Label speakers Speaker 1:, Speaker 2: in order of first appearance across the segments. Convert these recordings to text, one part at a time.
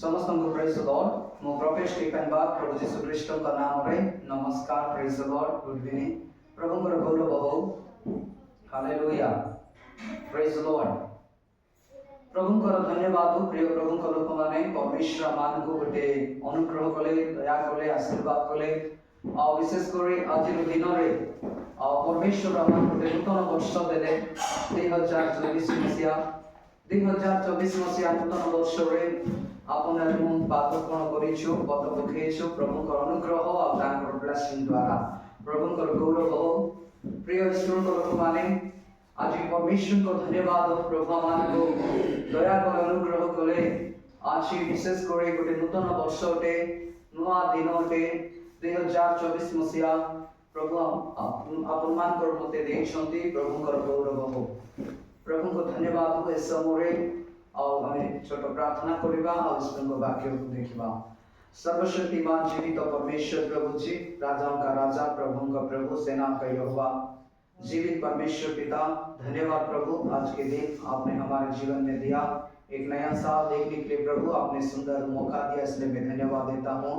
Speaker 1: समस्त को praise the Lord मो प्रॉफेट स्टीफन बाग प्रभु यीशु ख्रीष्ट का नाम रे नमस्कार praise the Lord good evening प्रभु को गौरव हो हालेलुया प्रेज द लॉर्ड प्रभु को धन्यवाद प्रिय प्रभु को लोक माने परमेश्वर मान को गोटे अनुग्रह कले दया कले आशीर्वाद कले आ विशेष करे आज दिन रे परमेश्वर मान गोटे नूतन वर्ष देले 2024 मसिया 2024 मसिया नूतन वर्ष रे आपण हम पादर्पण करिछु पद पखेछु प्रभु को अनुग्रह आ तांकर ब्लेसिंग द्वारा प्रभु को गौरव हो प्रिय ईश्वर को लोक माने आज परमेश्वर को धन्यवाद प्रभु मान को दया को अनुग्रह कले आज विशेष करे गोटे नूतन वर्ष ओटे नुआ दिन ओटे 2024 मसिया प्रभु आपण मान को मते देछंती प्रभु को गौरव हो प्रभु को धन्यवाद हो इस समय और हमें छोट प्रार्थना करबा और ईश्वर को वाक्य को देखिबा सर्वशक्तिमान जीवित परमेश्वर प्रभु जी राजाओं का राजा प्रभु का प्रभु सेना का यहोवा जीवित परमेश्वर पिता धन्यवाद प्रभु आज के दिन आपने हमारे जीवन में दिया एक नया साल देखने के लिए प्रभु आपने सुंदर मौका दिया इसलिए मैं धन्यवाद देता हूँ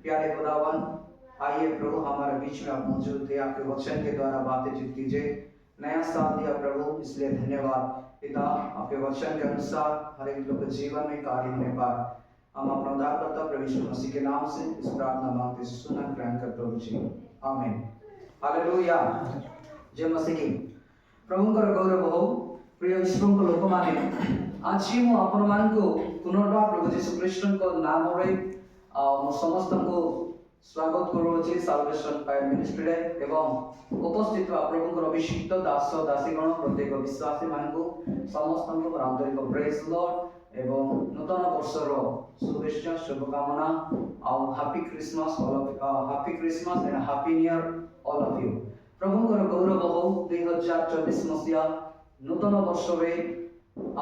Speaker 1: प्यारे खुदावन आइए प्रभु हमारे बीच में आप मौजूद थे आपके वचन के द्वारा बातें चित कीजिए नया साल दिया प्रभु इसलिए धन्यवाद पिता आपके वचन के अनुसार हर एक लोग के जीवन में कार्य होने पर हम अपना उद्धारकर्ता प्रभु यीशु मसीह के नाम से इस प्रार्थना मांगते सुना ग्रहण कर प्रभु जी आमीन हालेलुया जय मसीह प्रभु का गौरव हो प्रिय ईश्वर को लोक माने आज मु आपण मान को पुनर्बार प्रभु यीशु ख्रीष्ट को नाम रे मु समस्त को स्वागत करूची साल्वेशन फायर मिनिस्ट्री रे एवं उपस्थित प्रभु को अभिषिक्त दास दासीगण प्रत्येक विश्वासी मान को समस्त को आंतरिक प्रेज लॉर्ड एवं नूतन वर्षर शुभेच्छा शुभकामना और happy Christmas and happy new year all of you प्रभु को गौरव हो 2024 मसिया नूतन वर्ष रे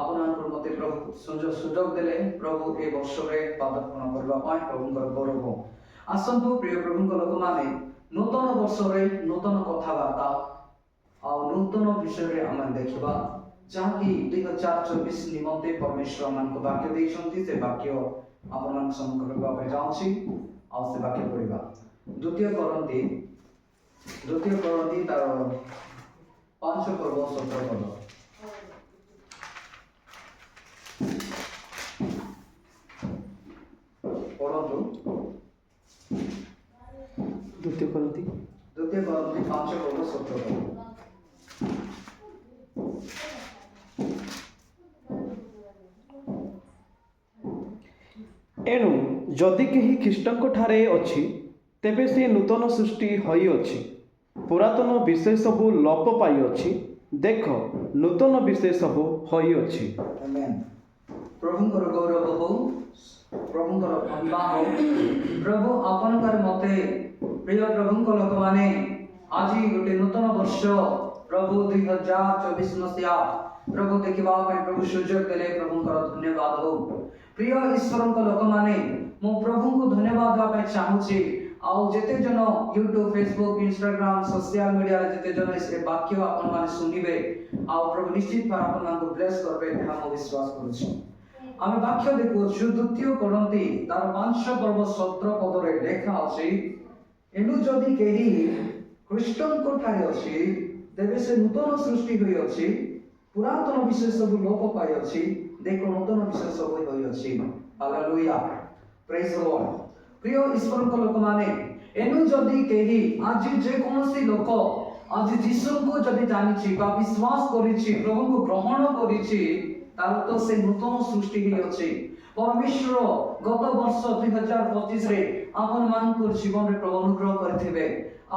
Speaker 1: आपन मते प्रभु सुजोग देले प्रभु ए वर्ष रे पदार्पण करबा पाए प्रभु को गौरव हो आसंतु प्रिय प्रभु को लोक माने नूतन वर्ष रे नूतन कथावार्ता और नूतन विषय रे हम देखिबा जहाँ की 2024 निमंते परमेश्वर मान को वाक्य देछंती से वाक्य आपन मान सम्मुख करबा पे जाउछि और से वाक्य पढिबा द्वितीय कोरिन्थी तार 5 पर्व 17 पद पढନ୍ତୁ
Speaker 2: द्वितीय कोरिन्थी
Speaker 1: 5 पर्व 17 पद
Speaker 2: एणु जदि केही ख्रीष्टଙ୍କ ठारे अछि तेबे से नूतन सृष्टि होई अछि पुरातन विषय सब लोप पाई अछि देख नूतन विषय सब होई अछि
Speaker 1: आमेन प्रभु को गौरव हो प्रभु को महिमा हो प्रभु आपन कर मते प्रिय प्रभु को लोक माने आज गोटे नूतन वर्ष प्रभु 2024 मसिया प्रभु देखिबा ପାଇଁ प्रभु सुजोग देले प्रभु को धन्यवाद हो प्रिय ईश्वर को लोक माने मो प्रभु को धन्यवाद देबा ପାଇଁ चाहूची आउ जेते जन YouTube Facebook Instagram social media रे जेते जन इस वाक्य आपन माने सुनिबे आउ प्रभु निश्चित भाव आपन मान को ब्लेस करबे हम विश्वास करूछी आमे वाक्य देखो द्वितीय कोरिन्थी तार 5 पर्व 17 पद रे लेखा अछि एनु जदि केही ख्रीष्टन को ठारे अछि तेबे से नूतन सृष्टि होई अछि पुरातन विषय सब लोप पाई अछि देखो नूतन विषय सब होई अछि हालेलुया प्रेज द लॉर्ड प्रिय ईश्वर को लोक माने एनु जदि केही आज जे कोनसी लोक आज यीशु को जदि जानिछि बा विश्वास करिछि प्रभु को ग्रहण करिछि तार तो से नूतन सृष्टि ही अछि परमेश्वर गत वर्ष 2025 रे आपन मान को जीवन रे प्रभु अनुग्रह करथिबे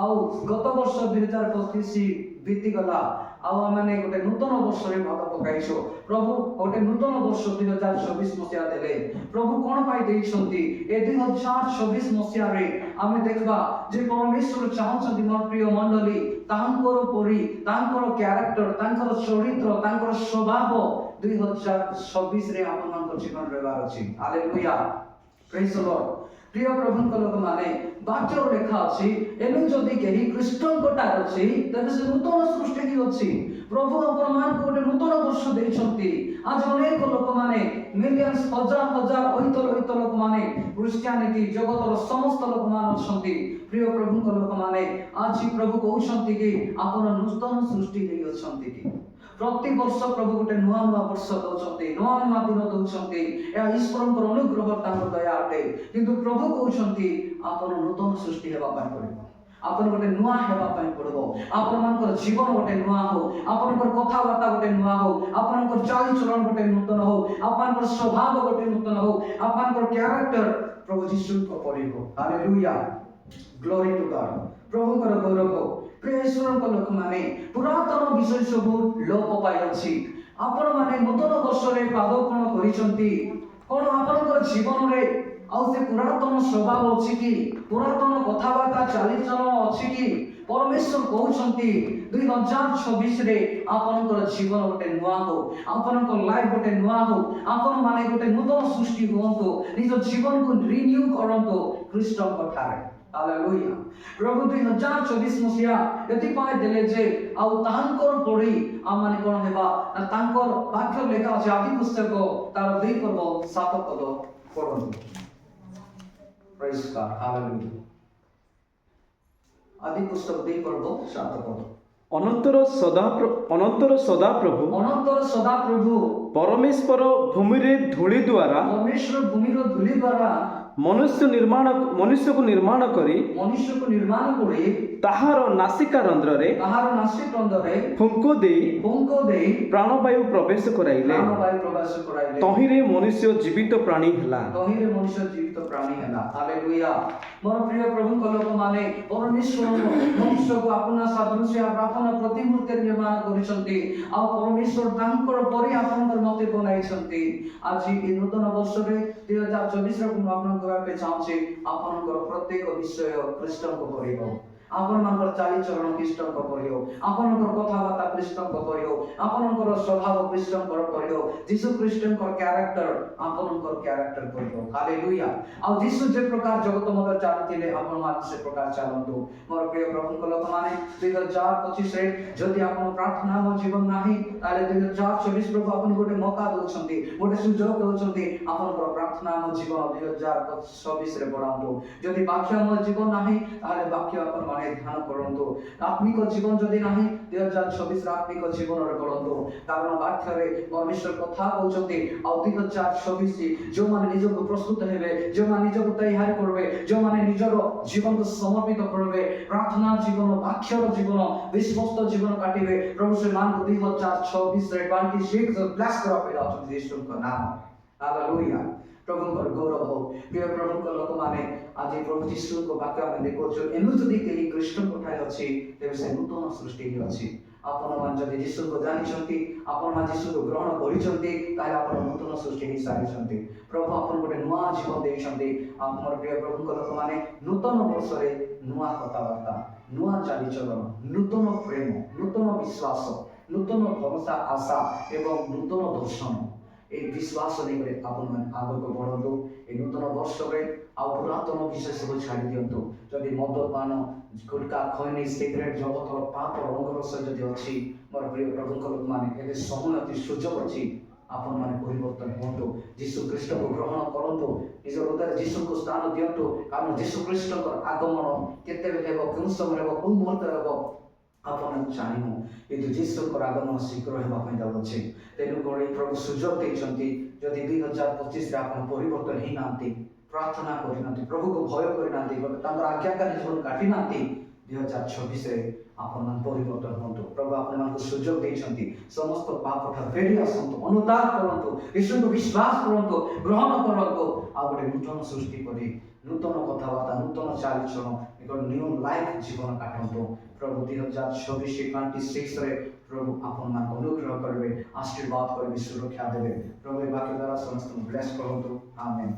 Speaker 1: आउ गत वर्ष 2025 बीती गला आउ माने गोटे नूतन वर्ष रे भाग पकाइछो प्रभु गोटे नूतन वर्ष 2024 मसिया देले प्रभु कोन पाई देइछंती ए 2024 मसिया रे आमे देखबा जे परमेश्वर चाहछंती मोर प्रिय मंडली तांकर परि तांकर कैरेक्टर तांकर चरित्र तांकर स्वभाव 2026 रे आपन मान जीवन रहबार अछि हालेलुया प्रेज द लॉर्ड प्रिय प्रभु को लोक माने वाक्य लेखा अछि एनु जदि केही ख्रीष्टन कोटा अछि तबे से नूतन सृष्टि ही अछि ପ୍ରଭୁ ଆପଣମାନଙ୍କୁ ଗୋଟେ ନୂତନ ବର୍ଷ ଦେଇଛନ୍ତି। ଆଜି ଅନେକ ଲୋକମାନେ ମିଲିୟନ୍ସ ହଜାର ଅହିତ ଲୋକମାନେ ଖ୍ରୀଷ୍ଟିଆନିଟି ଜଗତର ସମସ୍ତ ଲୋକମାନେ ଅଛନ୍ତି। ପ୍ରିୟ ପ୍ରଭୁଙ୍କ ଲୋକମାନେ ଆଜି ପ୍ରଭୁ କହୁଛନ୍ତି କି ଆପଣ ନୂତନ ସୃଷ୍ଟି ହେଇ ଅଛନ୍ତି କି? ପ୍ରତି ବର୍ଷ ପ୍ରଭୁ ଗୋଟେ ନୂଆ ବର୍ଷ ଦଉଛନ୍ତି, ନୂଆ ଦିନ ଦଉଛନ୍ତି। ଏହା ଈଶ୍ୱରଙ୍କର ଅନୁଗ୍ରହ, ତାଙ୍କ ଦୟା ଅଟେ। କିନ୍ତୁ ପ୍ରଭୁ କହୁଛନ୍ତି ଆପଣ ନୂତନ ସୃଷ୍ଟି ହେବା ପାଇଁ ପଡ଼ିବ। ଆପଣ ଗୋଟେ ନୂଆ ହେବା ପାଇଁ ପଡ଼ିବ। ଆପଣଙ୍କର ଜୀବନ ଗୋଟେ ନୂଆ ହଉ, ଆପଣଙ୍କର କଥାବାର୍ତ୍ତା ଗୋଟେ ନୂଆ ହଉ, ଆପଣଙ୍କର ଚାଲିଚଳନ ଗୋଟେ ନୂତନ ହଉ, ଆପଣଙ୍କର ସ୍ୱଭାବ ଗୋଟେ ନୂତନ ହଉ, ଆପଣଙ୍କର କ୍ୟାରେକ୍ଟର ପ୍ରଭୁ ଯୀଶୁଙ୍କ ପରି ହଉ। ହାଲେଲୁୟା, ଗ୍ଲୋରି ଟୁ ଗଡ୍। ପ୍ରଭୁଙ୍କର ଗୌରବ। ପ୍ରିୟ ଈଶ୍ୱରଙ୍କ ଲୋକମାନେ ପୁରାତନ ବିଷୟ ସବୁ ଲୋପ ପାଇଅଛି। ଆପଣମାନେ ନୂତନ ବର୍ଷରେ ପାଦାର୍ପଣ କରିଛନ୍ତି। କଣ ଆପଣଙ୍କର ଜୀବନରେ ଆଉ ସେ ପୁରାତନ ସ୍ୱଭାବ ଅଛି କି? ପୁରାତନ କଥାବାର୍ତ୍ତା ଚାଲିଚଳନ ଅଛି କି? ପରମେଶ୍ୱର କହୁଛନ୍ତି 2026ରେ ଆପଣଙ୍କର ଜୀବନ ଗୋଟେ ନୂଆ ହଉ, ଆପଣଙ୍କ ଲାଇଫ ଗୋଟେ ନୂଆ ହଉ, ଆପଣମାନେ ଗୋଟେ ନୂତନ ସୃଷ୍ଟି ହୁଅନ୍ତୁ, ନିଜ ଜୀବନକୁ ରିନ୍ୟୁ କରନ୍ତୁ ଖ୍ରୀଷ୍ଟଙ୍କ ଠାରେ। ହାଲେଲୁୟା। ପ୍ରଭୁ 2024 ମସିହା ଏଥିପାଇଁ ଦେଲେ ଯେ ଆଉ ତାଙ୍କର ପରି ଆମମାନେ କଣ ହେବା ନା ତାଙ୍କର ବାକ୍ୟ ଲେଖା ଅଛି ଆଦି ପୁସ୍ତକ ତାର 2 ପଦ ପଢନ୍ତୁ। ପ୍ରେଜ୍ ଗଡ୍। ହାଲେଲୁୟା। ଆଦି ପୁସ୍ତକ 2:7।
Speaker 2: ଅନନ୍ତର ସଦାପ୍ରଭୁ ପରମେଶ୍ୱର ଭୂମିରେ ଧୂଳି ଦ୍ୱାରା
Speaker 1: ପରମେଶ୍ୱର ଭୂମିର ଧୂଳି ଦ୍ୱାରା
Speaker 2: ମନୁଷ୍ୟକୁ ନିର୍ମାଣ କରି ତାହାର ନାସିକା ରନ୍ଧ୍ରରେ ଫୁଙ୍କ ଦେଇ ପ୍ରାଣବାୟୁ ପ୍ରବେଶ କରାଇଲେ। ତହିଁରେ ମନୁଷ୍ୟ ଜୀବିତ ପ୍ରାଣୀ ହେଲା।
Speaker 1: ହାଲେଲୁୟା। ମୋର ପ୍ରିୟ ପ୍ରଭୁଙ୍କ ଲୋକମାନେ ପରମେଶ୍ୱର ମନୁଷ୍ୟକୁ ଆପଣା ସାଦୃଶ୍ୟ ଆପଣା ପ୍ରତିମୂର୍ତ୍ତିରେ ନିର୍ମାଣ କରିଛନ୍ତି। ଆଉ ପରମେଶ୍ୱର ତାଙ୍କର ପରି ଆପଣଙ୍କର ମତେ ବନାଇଛନ୍ତି। ଆଜି ଏ ନୂତନ ବର୍ଷରେ 2024ରେ ମୁଁ ଆପଣଙ୍କୁ କହିବା ପାଇଁ ଚାହୁଁଛି ଆପଣଙ୍କର ପ୍ରତ୍ୟେକ ବିଷୟ ଖ୍ରୀଷ୍ଟଙ୍କ ପରି ହଉ, ଆପଣଙ୍କର ଚାଲିଚଳନ ଖ୍ରୀଷ୍ଟଙ୍କ ପରି ହଉ, ଆପଣଙ୍କର କଥାବାର୍ତ୍ତା ଖ୍ରୀଷ୍ଟଙ୍କ ପରି ହଉ, ଆପଣଙ୍କର ସ୍ୱଭାବ ଖ୍ରୀଷ୍ଟଙ୍କର ପରି ହଉ, ଯୀଶୁ ଖ୍ରୀଷ୍ଟଙ୍କର କ୍ୟାରେକ୍ଟର ଆପଣଙ୍କର କ୍ୟାରେକ୍ଟର ପରି ହଉ। ହାଲେଲୁୟା। ଆଉ ଯୀଶୁ ଯେ ପ୍ରକାର ଜଗତ ମଧ୍ୟରେ ଚାଲିଥିଲେ ଆପଣମାନେ ସେ ପ୍ରକାର ଚାଲନ୍ତୁ। ମୋର ପ୍ରିୟ ପ୍ରଭୁଙ୍କ ଲୋକମାନେ 2025ରେ ଯଦି ଆପଣ ପ୍ରାର୍ଥନା ଜୀବନ ନାହିଁ ତାହେଲେ 2024 ପ୍ରଭୁ ଆପଣଙ୍କୁ ଗୋଟେ ମୌକା ଦଉଛନ୍ତି, ଗୋଟେ ସୁଯୋଗ ଦଉଛନ୍ତି। ଆପଣଙ୍କର ପ୍ରାର୍ଥନା ଜୀବନ 2026ରେ ବଢାନ୍ତୁ। ଯଦି ବାକ୍ୟ ଜୀବନ ନାହିଁ ତାହେଲେ ବାକ୍ୟ ଆପଣ ଧ୍ୟାନ କରନ୍ତୁ। ଆତ୍ମିକ ଜୀବନ ଯଦି ନାହିଁ 2026ରେ ଆତ୍ମିକ ଜୀବନରେ ବଢନ୍ତୁ। କାରଣ ବାକ୍ୟରେ ପରମେଶ୍ୱର କଥା କହୁଛନ୍ତି ଆଉ 2026 ଯେଉଁମାନେ ନିଜକୁ ପ୍ରସ୍ତୁତ ହେବେ, ଯେଉଁମାନେ ନିଜକୁ ତୈୟାର କରିବେ, ଯେଉଁମାନେ ନିଜର ଜୀବନକୁ ସମର୍ପିତ କରିବେ, ପ୍ରାର୍ଥନା ଜୀବନ, ବାକ୍ୟର ଜୀବନ, ବିଶ୍ୱସ୍ତ ଜୀବନ କାଟିବେ, ପ୍ରଭୁ ସେମାନଙ୍କୁ 2026ରେ 26 ବ୍ଲେସ୍ କରିବା ପାଇଁ ଯାଉଛନ୍ତି ଯୀଶୁଙ୍କ ନାମ। ହାଲେଲୁୟା। ପ୍ରଭୁଙ୍କର ଗୌରବ ହଉ। ପ୍ରିୟ ପ୍ରଭୁଙ୍କ ଲୋକମାନେ ଆଜି ପ୍ରଭୁ ଯୀଶୁଙ୍କ ବାକ୍ୟ ଆମେ ଦେଖୁଛୁ ଏନୁ ଯଦି କେହି ଖ୍ରୀଷ୍ଟଙ୍କ ଠାରେ ଅଛି ତେବେ ସେ ନୂତନ ସୃଷ୍ଟି ଅଛି। ଆପଣମାନେ ଯଦି ଯୀଶୁଙ୍କୁ ଜାଣିଛନ୍ତି, ଆପଣମାନେ ଯୀଶୁଙ୍କୁ ଗ୍ରହଣ କରିଛନ୍ତି ତାହେଲେ ଆପଣ ନୂତନ ସୃଷ୍ଟି ହେଇସାରିଛନ୍ତି। ପ୍ରଭୁ ଆପଣଙ୍କୁ ଗୋଟେ ନୂଆ ଜୀବନ ଦେଇଛନ୍ତି। ଆମର ପ୍ରିୟ ପ୍ରଭୁଙ୍କ ଲୋକମାନେ ନୂତନ ବର୍ଷରେ ନୂଆ କଥାବାର୍ତ୍ତା, ନୂଆ ଚାଲିଚଳନ, ନୂତନ ପ୍ରେମ, ନୂତନ ବିଶ୍ୱାସ, ନୂତନ ଭରସା, ଆଶା ଏବଂ ନୂତନ ଦର୍ଶନ, এই ବିଶ୍ୱାସ ନେଇକରି ଆପଣମାନେ ଆଗକୁ ବଢ଼ନ୍ତୁ। এই ନୂତନ ବର୍ଷରେ ଆଉ ପୁରାତନ ବିଷୟ ସବୁ ଛାଡ଼ି ଦିଅନ୍ତୁ। ଯଦି ମଦପାନ, ଗୁଟକା, ଖଇନି, ସିଗାରେଟ ଜଗତର ପାପ ରଙ୍ଗରସ ଯଦି ଅଛି, ମୋର ପ୍ରିୟ ପ୍ରଭୁଙ୍କ ଲୋକମାନେ ଏବେ ସମୟ ଅଛି, ସୁଯୋଗ ଅଛି। ଆପଣମାନେ ପରିବର୍ତ୍ତନ ହୁଅନ୍ତୁ, ଯୀଶୁ ଖ୍ରୀଷ୍ଟଙ୍କୁ ଗ୍ରହଣ କରନ୍ତୁ, ନିଜ ହୃଦୟରେ ଯୀଶୁଙ୍କୁ ସ୍ଥାନ ଦିଅନ୍ତୁ। କାରଣ ଯୀଶୁ ଖ୍ରୀଷ୍ଟଙ୍କର ଆଗମନ କେତେବେଳେ ହେବ, କେଉଁ ସମୟରେ ହେବ, କେଉଁ ମୁହୂର୍ତ୍ତରେ ହେବ ଆପଣ ଜାଣିନୁ, କିନ୍ତୁ ଯୀଶୁଙ୍କର ଆଗମନ ଶୀଘ୍ର ହେବା ପାଇଁ ଯାଉଅଛି। ତେଣୁକରି ପ୍ରଭୁ ସୁଯୋଗ ଦେଇଛନ୍ତି। ଯଦି 2025ରେ ଆପଣ ପରିବର୍ତ୍ତନ ହେଇନାହାନ୍ତି, ପ୍ରାର୍ଥନା କରିନାହାନ୍ତି, ପ୍ରଭୁକୁ ଭୟ କରିନାହାନ୍ତି, ତାଙ୍କର ଆଜ୍ଞାକାରୀ ଜୀବନ କାଟିନାହାନ୍ତି, 2026ରେ ଆପଣମାନେ ପରିବର୍ତ୍ତନ ହୁଅନ୍ତୁ। ପ୍ରଭୁ ଆପଣମାନଙ୍କୁ ସୁଯୋଗ ଦେଇଛନ୍ତି। ସମସ୍ତ ପାପଠାରୁ ଫେରି ଆସନ୍ତୁ, ଅନୁତାପ କରନ୍ତୁ, ଯୀଶୁଙ୍କୁ ବିଶ୍ୱାସ କରନ୍ତୁ, ଗ୍ରହଣ କରନ୍ତୁ। ଆଉ ଗୋଟେ ନୂତନ ସୃଷ୍ଟି କରି ନୂତନ କଥାବାର୍ତ୍ତା, ନୂତନ ଚାଲିଚଳନ, ଏକ ନ୍ୟୁ ଲାଇଫ୍ ଜୀବନ କାଟନ୍ତୁ। ପ୍ରଭୁ 2026ରେ ପ୍ରଭୁ ଆପଣମାନଙ୍କୁ ଅନୁଗ୍ରହ କରିବେ, ଆଶୀର୍ବାଦ କରିବେ, ସୁରକ୍ଷା ଦେବେ। ପ୍ରଭୁ ଏ ବାକ୍ୟ ଦ୍ୱାରା ସମସ୍ତଙ୍କୁ ବ୍ଲେସ୍ କରନ୍ତୁ। ଆମେନ୍।